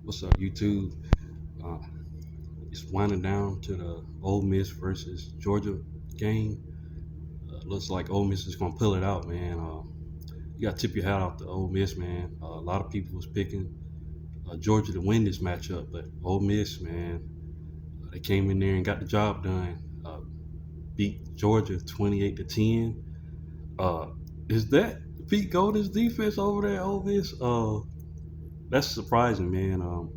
What's up, YouTube? Uh, it's winding down to the Ole Miss versus Georgia game. Looks like Ole Miss is gonna pull it out, man. You gotta tip your hat off to Ole Miss, man. A lot of people was picking Georgia to win this matchup, but Ole Miss, man, they came in there and got the job done. Beat Georgia 28-10. Uh, is that Pete Golding's defense over there, Ole Miss? That's surprising, man.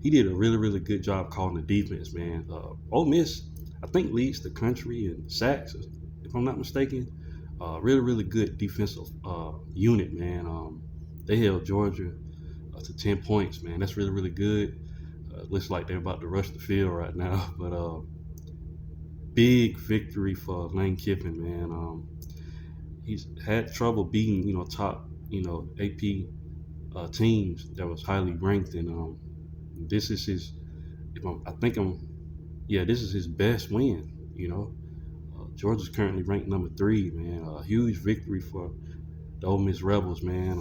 He did a really good job calling the defense, man. Ole Miss, I think, leads the country in sacks, if I'm not mistaken. Really good defensive unit, man. They held Georgia to 10 points, man. That's really good. Looks like they're about to rush the field right now, but big victory for Lane Kiffin, man. He's had trouble beating, top, AP teams that was highly ranked, and this is his. If I'm, I think I'm Yeah, this is his best win. Georgia's currently ranked number three, man. A huge victory for the Ole Miss Rebels, man.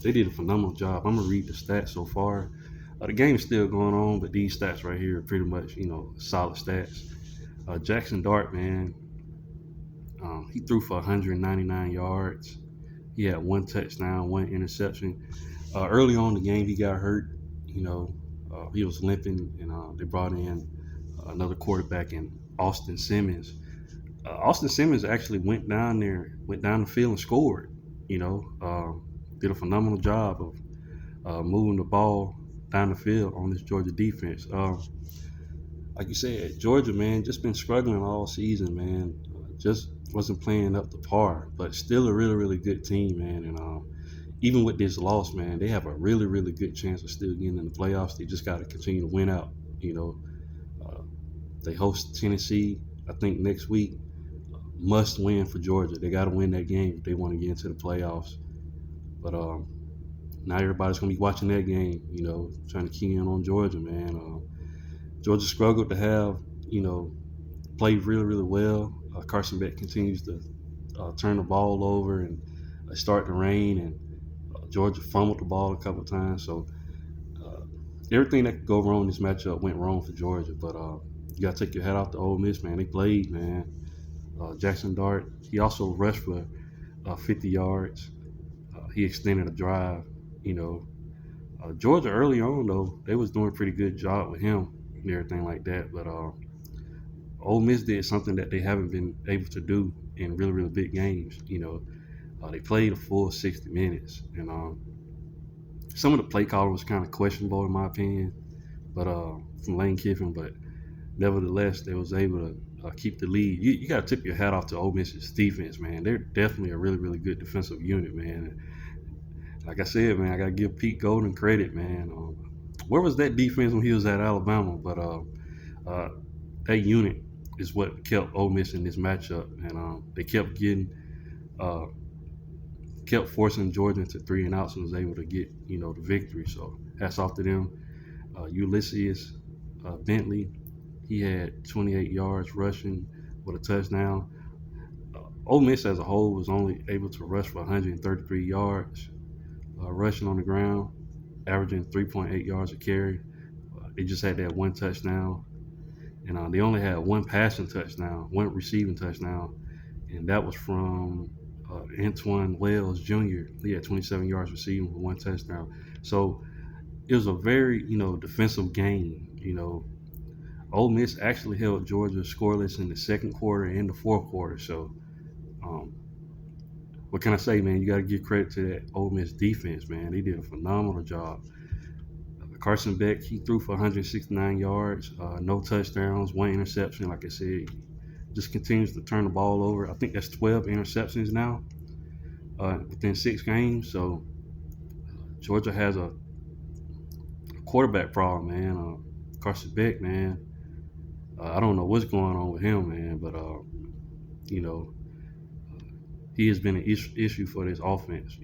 They did a phenomenal job. I'm gonna read the stats so far. The game's still going on, but these stats right here are pretty much, solid stats. Jackson Dart, man, he threw for 199 yards. He had one touchdown, one interception. Early on in the game, he got hurt. You know, he was limping, and they brought in another quarterback in Austin Simmons. Austin Simmons actually went down the field and scored. Did a phenomenal job of moving the ball down the field on this Georgia defense. Like you said, Georgia, man, just been struggling all season, man. Just wasn't playing up to par, but still a really good team, man. And even with this loss, man, they have a really good chance of still getting in the playoffs. They just got to continue to win out. You know, uh, they host Tennessee, I think, next week. Must win for Georgia. They got to win that game if they want to get into the playoffs. But now everybody's gonna be watching that game. Trying to key in on Georgia, man. Georgia struggled to have, played really well. Carson Beck continues to turn the ball over, and it started to rain, and Georgia fumbled the ball a couple of times. So uh, everything that could go wrong in this matchup went wrong for Georgia. But you got to take your hat off to Ole Miss, man. They played, man. Jackson Dart, he also rushed for 50 yards. He extended a drive. You know, Georgia early on though, they was doing a pretty good job with him and everything like that. But Ole Miss did something that they haven't been able to do in really big games. They played a full 60 minutes, and some of the play calling was kind of questionable in my opinion, but from Lane Kiffin. But nevertheless, they was able to keep the lead. You got to tip your hat off to Ole Miss's defense, man. They're definitely a really good defensive unit, man. Like I said, man, I got to give Pete Golden credit, man. Where was that defense when he was at Alabama? But uh, that unit is what kept Ole Miss in this matchup, and they uh, kept forcing Georgia into three and outs and was able to get the victory. So hats off to them. Ulysses Bentley, he had 28 yards rushing with a touchdown. Ole Miss as a whole was only able to rush for 133 yards rushing on the ground, averaging 3.8 yards a carry. They just had that one touchdown, and they only had one passing touchdown, one receiving touchdown, and that was from Antoine Wells Jr. He had 27 yards receiving with one touchdown. So it was a very defensive game. Ole Miss actually held Georgia scoreless in the second quarter and the fourth quarter. So um, what can I say, man? You got to give credit to that Ole Miss defense, man. They did a phenomenal job. Carson Beck, he threw for 169 yards, no touchdowns, one interception. Like I said, just continues to turn the ball over. I think that's 12 interceptions now within 6 games. So Georgia has a quarterback problem, man. Carson Beck, man. I don't know what's going on with him, man, but you know, he has been an issue for this offense.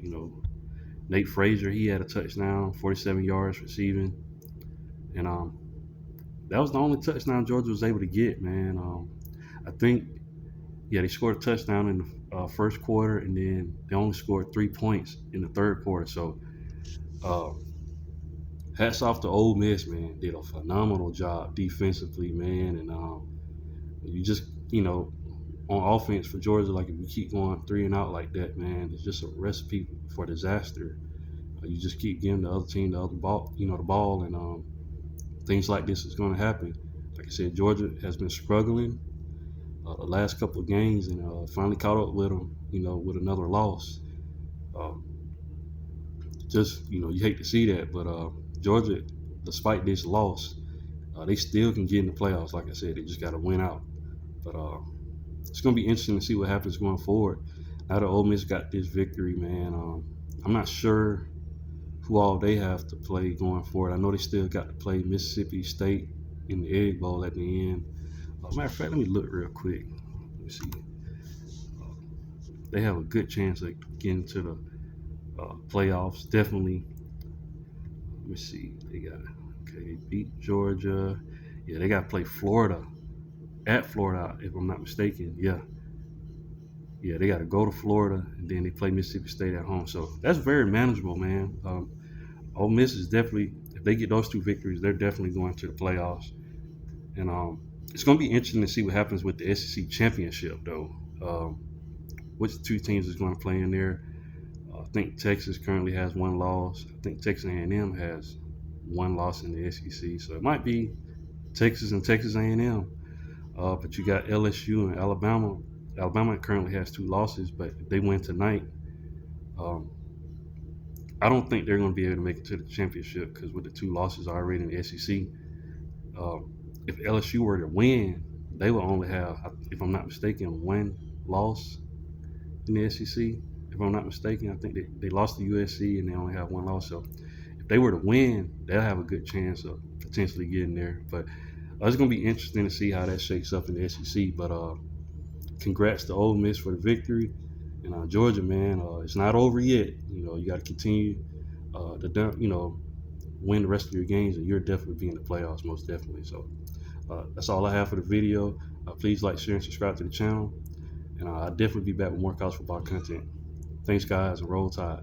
Nate Frazier, he had a touchdown, 47 yards receiving, and that was the only touchdown Georgia was able to get, man. I think, yeah, they scored a touchdown in the first quarter, and then they only scored 3 points in the third quarter. So, uh, hats off to Ole Miss, man. Did a phenomenal job defensively, man. And you just, on offense for Georgia, like if you keep going three and out like that, man, it's just a recipe for disaster. You just keep giving the other team the other ball, the ball, and things like this is going to happen. Like I said, Georgia has been struggling the last couple of games, and finally caught up with them, with another loss. Um, just you hate to see that, but Georgia, despite this loss, they still can get in the playoffs. Like I said, they just got to win out. But it's going to be interesting to see what happens going forward. Now that Ole Miss got this victory, man, I'm not sure who all they have to play going forward. I know they still got to play Mississippi State in the Egg Bowl at the end. Matter of fact, let me look real quick. Let me see. Uh, they have a good chance of getting to the playoffs. Definitely. Let me see. They beat Georgia. Yeah, they got to play Florida at Florida, if I'm not mistaken. Yeah, they got to go to Florida and then they play Mississippi State at home. So that's very manageable, man. Ole Miss is definitely, if they get those two victories, they're definitely going to the playoffs. And it's going to be interesting to see what happens with the SEC championship, though. Which two teams is going to play in there? I think Texas currently has one loss. I think Texas A&M has one loss in the SEC, so it might be Texas and Texas A&M. But you got LSU and Alabama. Alabama currently has two losses, but if they win tonight, um, I don't think they're going to be able to make it to the championship because with the two losses already in the SEC, if LSU were to win, they will only have, if I'm not mistaken, one loss in the SEC. If I'm not mistaken, I think they lost to USC and they only have one loss. So if they were to win, they'll have a good chance of potentially getting there. But it's going to be interesting to see how that shakes up in the SEC. But congrats to Ole Miss for the victory. And Georgia, man, it's not over yet. You got to continue to, win the rest of your games, and you're definitely be in the playoffs, most definitely. So that's all I have for the video. Please like, share, and subscribe to the channel. And I'll definitely be back with more college football content. Thanks, guys, and roll tide.